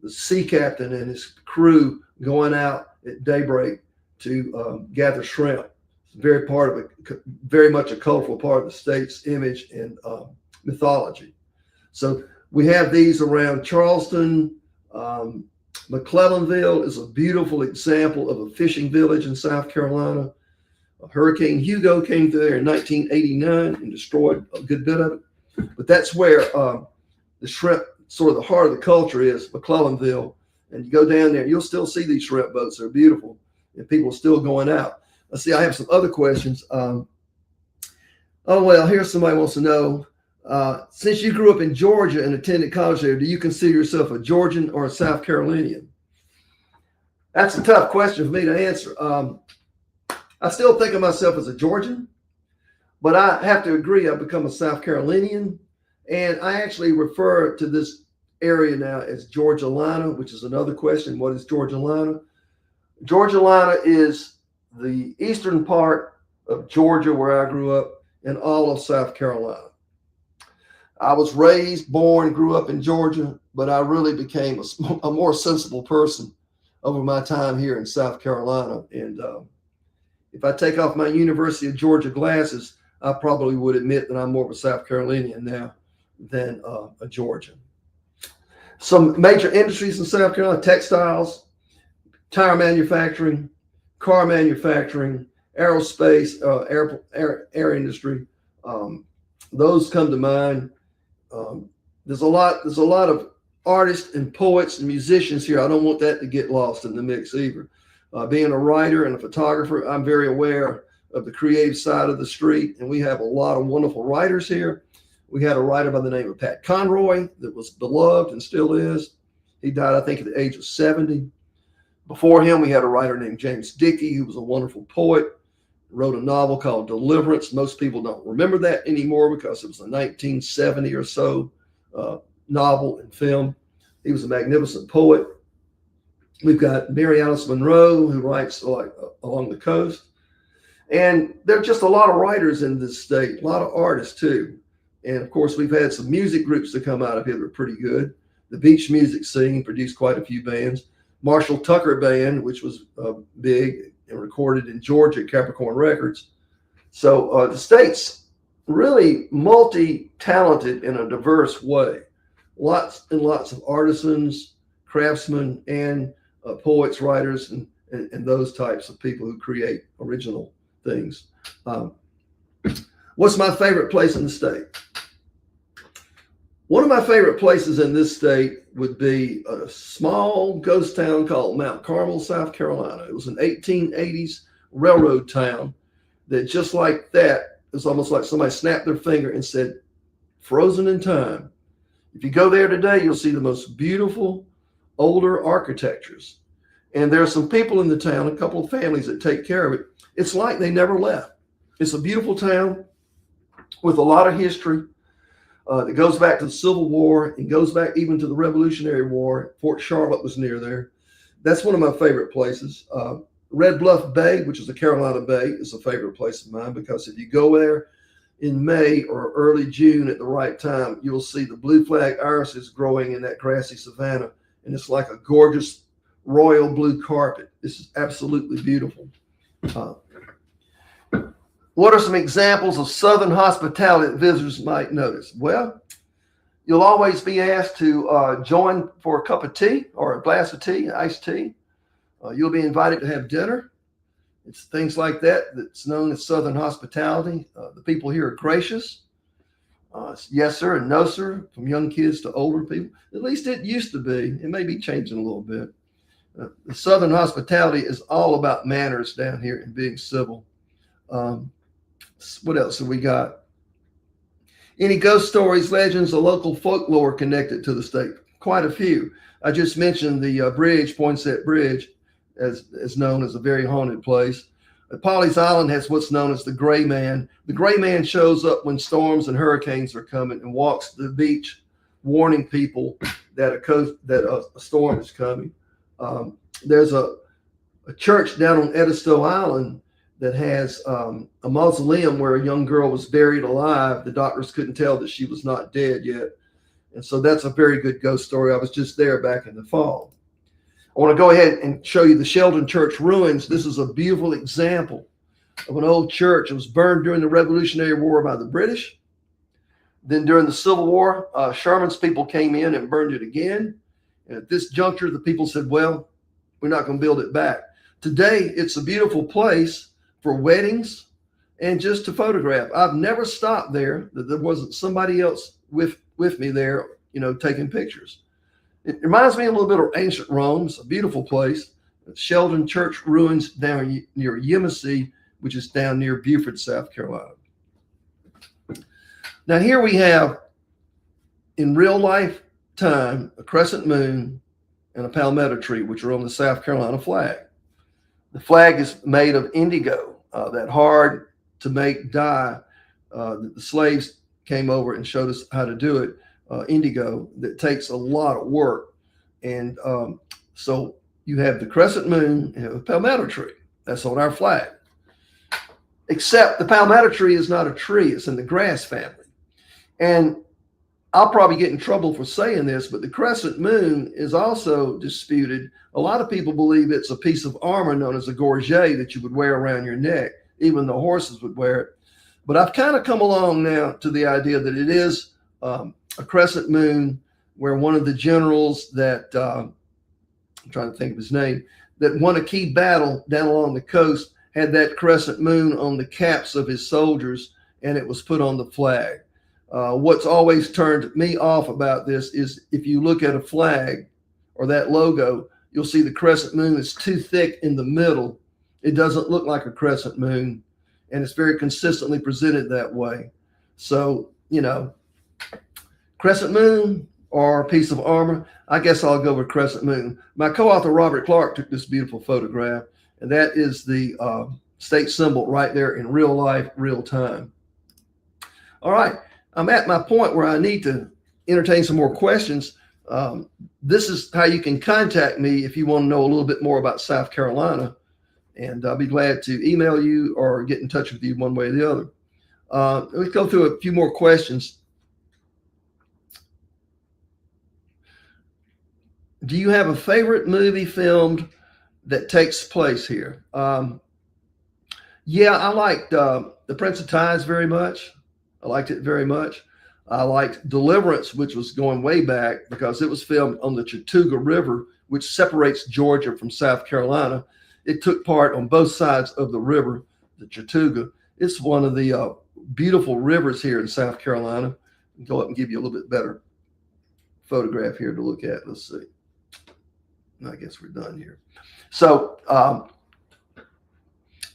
sea captain and his crew going out at daybreak to gather shrimp. It's very much a colorful part of the state's image and mythology. So we have these around Charleston. McClellanville is a beautiful example of a fishing village in South Carolina. Hurricane Hugo came through there in 1989 and destroyed a good bit of it. But that's where the shrimp, sort of the heart of the culture is, McClellanville. And you go down there, you'll still see these shrimp boats. They're beautiful, and people are still going out. Let's see, I have some other questions. Oh, well, here's somebody wants to know, since you grew up in Georgia and attended college there, do you consider yourself a Georgian or a South Carolinian? That's a tough question for me to answer. I still think of myself as a Georgian, but I have to agree I've become a South Carolinian, and I actually refer to this area now as Georgialina, which is another question. What is Georgialina? Georgialina is the eastern part of Georgia where I grew up and all of South Carolina. I was raised, born, grew up in Georgia, but I really became a more sensible person over my time here in South Carolina. And if I take off my University of Georgia glasses, I probably would admit that I'm more of a South Carolinian now than a Georgian. Some major industries in South Carolina: textiles, tire manufacturing, car manufacturing, aerospace, air industry. Those come to mind. There's a lot of artists and poets and musicians here. I don't want that to get lost in the mix either. Being a writer and a photographer, I'm very aware of the creative side of the street, and we have a lot of wonderful writers here. We had a writer by the name of Pat Conroy that was beloved and still is. He died, I think, at the age of 70. Before him, we had a writer named James Dickey, who was a wonderful poet, wrote a novel called Deliverance. Most people don't remember that anymore because it was a 1970 or so novel and film. He was a magnificent poet. We've got Mary Alice Monroe, who writes like along the coast. And there are just a lot of writers in this state, a lot of artists too. And of course, we've had some music groups that come out of here that are pretty good. The Beach Music Scene produced quite a few bands. Marshall Tucker Band, which was big and recorded in Georgia at Capricorn Records. So the state's really multi-talented in a diverse way. Lots and lots of artisans, craftsmen, and poets, writers, and those types of people who create original things. What's my favorite place in the state? One of my favorite places in this state would be a small ghost town called Mount Carmel, South Carolina. It was an 1880s railroad town that, just like that, it's almost like somebody snapped their finger and said, frozen in time. If you go there today, you'll see the most beautiful older architectures. And there are some people in the town, a couple of families that take care of it. It's like they never left. It's a beautiful town with a lot of history. That goes back to the Civil War and goes back even to the Revolutionary War. Fort Charlotte was near there. That's one of my favorite places. Red Bluff Bay, which is a Carolina Bay, is a favorite place of mine because if you go there in May or early June at the right time, you'll see the blue flag irises growing in that grassy savanna. And it's like a gorgeous royal blue carpet. This is absolutely beautiful. What are some examples of Southern hospitality that visitors might notice? Well, you'll always be asked to join for a cup of tea or a glass of tea, iced tea. You'll be invited to have dinner. It's things like that that's known as Southern hospitality. The people here are gracious. Yes, sir, and no, sir, from young kids to older people. At least it used to be. It may be changing a little bit. The Southern hospitality is all about manners down here and being civil. What else have we got? Any ghost stories, legends, or local folklore connected to the state? Quite a few. I just mentioned the bridge, Poinsett Bridge, as known as a very haunted place. Pawleys Island has what's known as the Gray Man. The Gray Man shows up when storms and hurricanes are coming and walks the beach, warning people that a storm is coming. There's a church down on Edisto Island that has a mausoleum where a young girl was buried alive. The doctors couldn't tell that she was not dead yet. And so that's a very good ghost story. I was just there back in the fall. I want to go ahead and show you the Sheldon Church ruins. This is a beautiful example of an old church. It was burned during the Revolutionary War by the British. Then during the Civil War, Sherman's people came in and burned it again. And at this juncture, the people said, well, we're not going to build it back. Today, it's a beautiful place for weddings and just to photograph. I've never stopped there that there wasn't somebody else with me there, taking pictures. It reminds me a little bit of ancient Rome. It's a beautiful place. Sheldon Church ruins down near Yemassee, which is down near Beaufort, South Carolina. Now here we have, in real life time, a crescent moon and a palmetto tree, which are on the South Carolina flag. The flag is made of indigo, that hard to make dye. The slaves came over and showed us how to do it. Indigo that takes a lot of work. And so you have the crescent moon and a palmetto tree. That's on our flag. Except the palmetto tree is not a tree. It's in the grass family. And I'll probably get in trouble for saying this, but the crescent moon is also disputed. A lot of people believe it's a piece of armor known as a gorget that you would wear around your neck. Even the horses would wear it. But I've kind of come along now to the idea that it is a crescent moon, where one of the generals that, I'm trying to think of his name, that won a key battle down along the coast had that crescent moon on the caps of his soldiers, and it was put on the flag. What's always turned me off about this is if you look at a flag or that logo, you'll see the crescent moon is too thick in the middle. It doesn't look like a crescent moon, and it's very consistently presented that way. So, crescent moon or a piece of armor, I guess I'll go with crescent moon. My co-author, Robert Clark, took this beautiful photograph, and that is the state symbol right there in real life, real time. All right. I'm at my point where I need to entertain some more questions. This is how you can contact me if you want to know a little bit more about South Carolina, and I'll be glad to email you or get in touch with you one way or the other. Let's go through a few more questions. Do you have a favorite movie filmed that takes place here? Yeah, I liked The Prince of Tides very much. I liked it very much. I liked Deliverance, which was going way back because it was filmed on the Chattooga River, which separates Georgia from South Carolina. It took part on both sides of the river, the Chattooga. It's one of the beautiful rivers here in South Carolina. I'll go up and give you a little bit better photograph here to look at. Let's see. I guess we're done here. So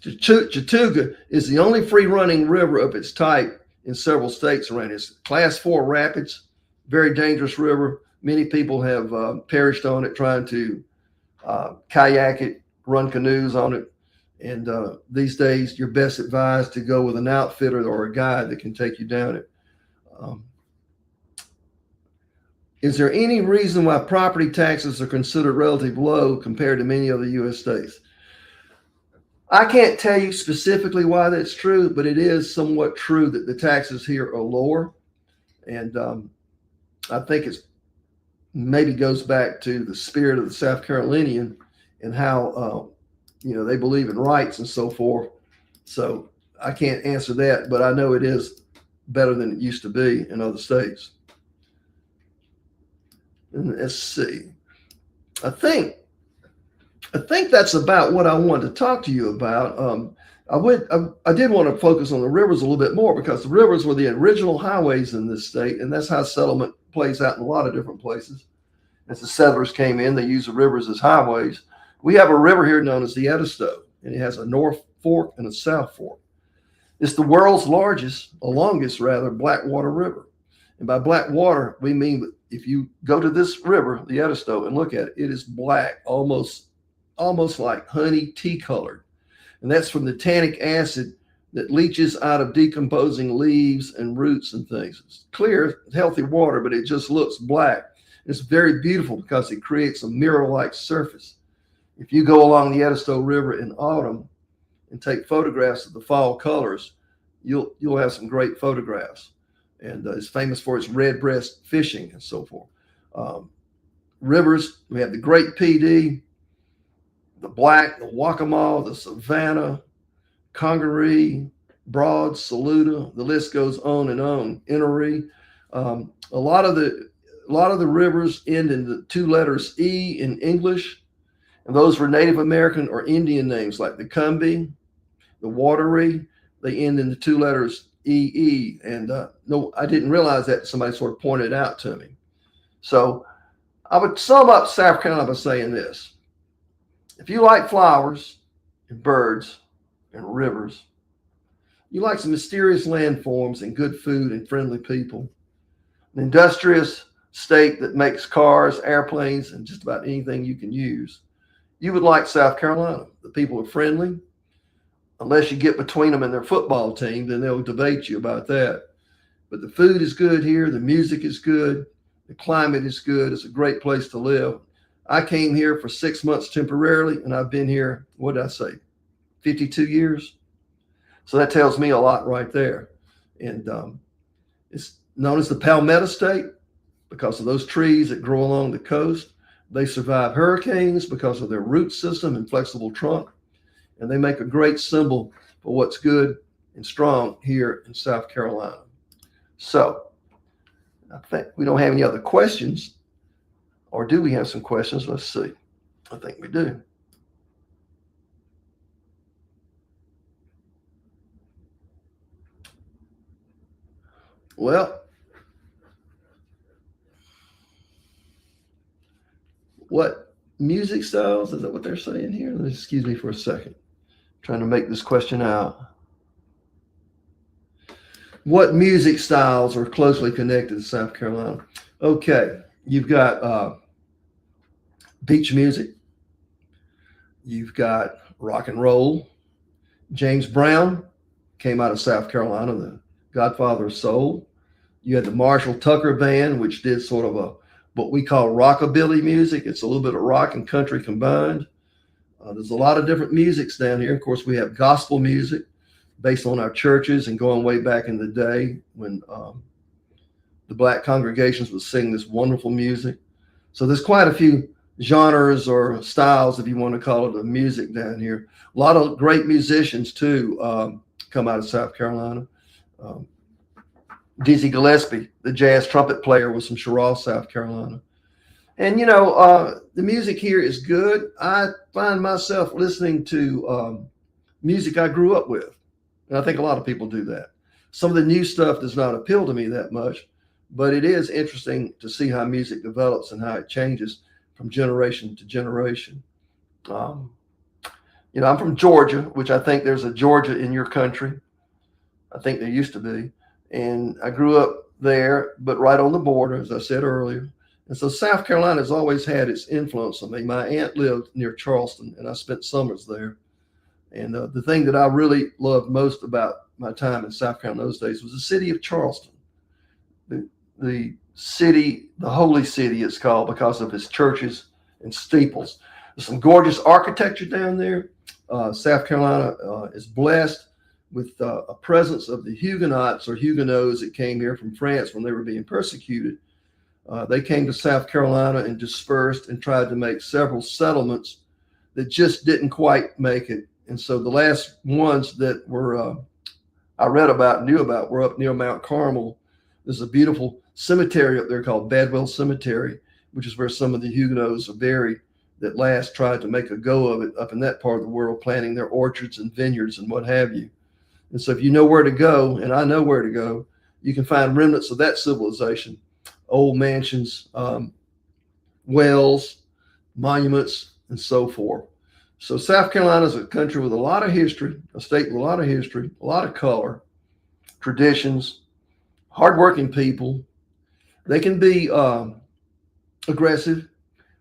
Chattooga is the only free-running river of its type in several states around it. It's class 4 rapids, very dangerous river. Many people have perished on it trying to kayak it, run canoes on it. And these days, you're best advised to go with an outfitter or a guide that can take you down it. Is there any reason why property taxes are considered relatively low compared to many other U.S. states? I can't tell you specifically why that's true, but it is somewhat true that the taxes here are lower. And I think it's maybe goes back to the spirit of the South Carolinian and how, they believe in rights and so forth. So I can't answer that, but I know it is better than it used to be in other states. And let's see. I think that's about what I wanted to talk to you about. I did want to focus on the rivers a little bit more because the rivers were the original highways in this state, and that's how settlement plays out in a lot of different places. As the settlers came in, they used the rivers as highways. We have a river here known as the Edisto, and it has a north fork and a south fork. It's the world's longest Blackwater River. And by black water, we mean if you go to this river, the Edisto, and look at it, it is black, almost like honey, tea colored. And that's from the tannic acid that leaches out of decomposing leaves and roots and things. It's clear, healthy water, but it just looks black. It's very beautiful because it creates a mirror-like surface. If you go along the Edisto River in autumn and take photographs of the fall colors, you'll have some great photographs. And it's famous for its red breast fishing and so forth. Rivers, we have the Great PD, the Black, the Waccamaw, the Savannah, Congaree, Broad, Saluda. The list goes on and on. Inaree. A lot of the rivers end in the two letters E in English, and those were Native American or Indian names like the Combee, the Wateree. They end in the two letters EE. And no, I didn't realize that. Somebody sort of pointed it out to me. So I would sum up South Carolina by saying this. If you like flowers and birds and rivers, you like some mysterious landforms and good food and friendly people, an industrious state that makes cars, airplanes, and just about anything you can use, you would like South Carolina. The people are friendly. Unless you get between them and their football team, then they'll debate you about that. But the food is good here. The music is good. The climate is good. It's a great place to live. I came here for 6 months temporarily, and I've been here, what did I say, 52 years? So that tells me a lot right there. And known as the Palmetto State because of those trees that grow along the coast. They survive hurricanes because of their root system and flexible trunk, and they make a great symbol for what's good and strong here in South Carolina. So I think we don't have any other questions, or do we have some questions? Let's see. I think we do. Well, what music styles? Is that what they're saying here? Excuse me for a second. I'm trying to make this question out. What music styles are closely connected to South Carolina? Okay, you've got beach music. You've got rock and roll. James Brown came out of South Carolina, the godfather of soul. You had the Marshall Tucker Band, which did sort of what we call rockabilly music. It's a little bit of rock and country combined. There's a lot of different musics down here. Of course, we have gospel music based on our churches and going way back in the day when the black congregations would sing this wonderful music. So there's quite a few genres or styles, if you want to call it, of music down here. A lot of great musicians, too, come out of South Carolina. Dizzy Gillespie, the jazz trumpet player, was from Cheraw, South Carolina. And, the music here is good. I find myself listening to music I grew up with. And I think a lot of people do that. Some of the new stuff does not appeal to me that much, but it is interesting to see how music develops and how it changes from generation to generation. I'm from Georgia, which I think there's a Georgia in your country. I think there used to be. And I grew up there, but right on the border, as I said earlier. And so South Carolina has always had its influence on me. My aunt lived near Charleston, and I spent summers there. And the thing that I really loved most about my time in South Carolina those days was the city of Charleston. The city, the holy city it's called because of its churches and steeples. There's some gorgeous architecture down there. South Carolina is blessed with a presence of the Huguenots or Huguenots that came here from France when they were being persecuted. They came to South Carolina and dispersed and tried to make several settlements that just didn't quite make it. And so the last ones that were I read about and knew about were up near Mount Carmel. There's a beautiful cemetery up there called Badwell Cemetery, which is where some of the Huguenots are buried that last tried to make a go of it up in that part of the world, planting their orchards and vineyards and what have you. And so if you know where to go, and I know where to go, you can find remnants of that civilization, old mansions, wells, monuments, and so forth. So South Carolina is a country with a lot of history, a state with a lot of history, a lot of color, traditions, hardworking people. They can be aggressive.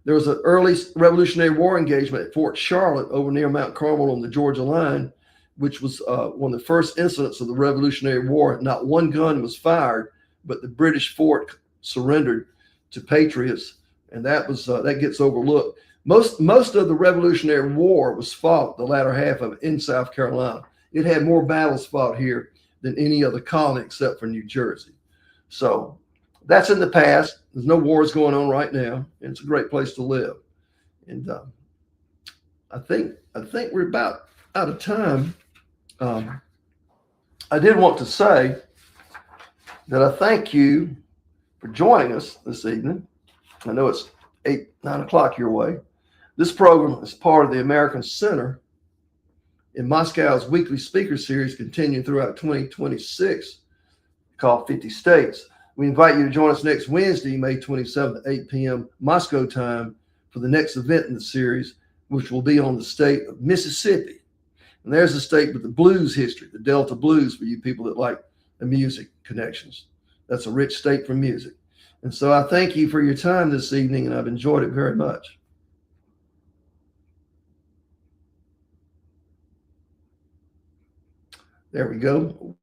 There was an early Revolutionary War engagement at Fort Charlotte over near Mount Carmel on the Georgia line, which was one of the first incidents of the Revolutionary War. Not one gun was fired, but the British fort surrendered to patriots, and that was that gets overlooked. Most of the Revolutionary War was fought, the latter half of it, in South Carolina. It had more battles fought here than any other colony except for New Jersey. So that's in the past. There's no wars going on right now, and it's a great place to live. And I think we're about out of time. I did want to say that I thank you for joining us this evening. I know it's 9 o'clock your way. This program is part of the American Center in Moscow's weekly speaker series continuing throughout 2026 called 50 States. We invite you to join us next Wednesday, May 27th at 8 p.m. Moscow time for the next event in the series, which will be on the state of Mississippi. And there's a state with the blues history, the Delta blues, for you people that like the music connections. That's a rich state for music. And so I thank you for your time this evening, and I've enjoyed it very much. There we go.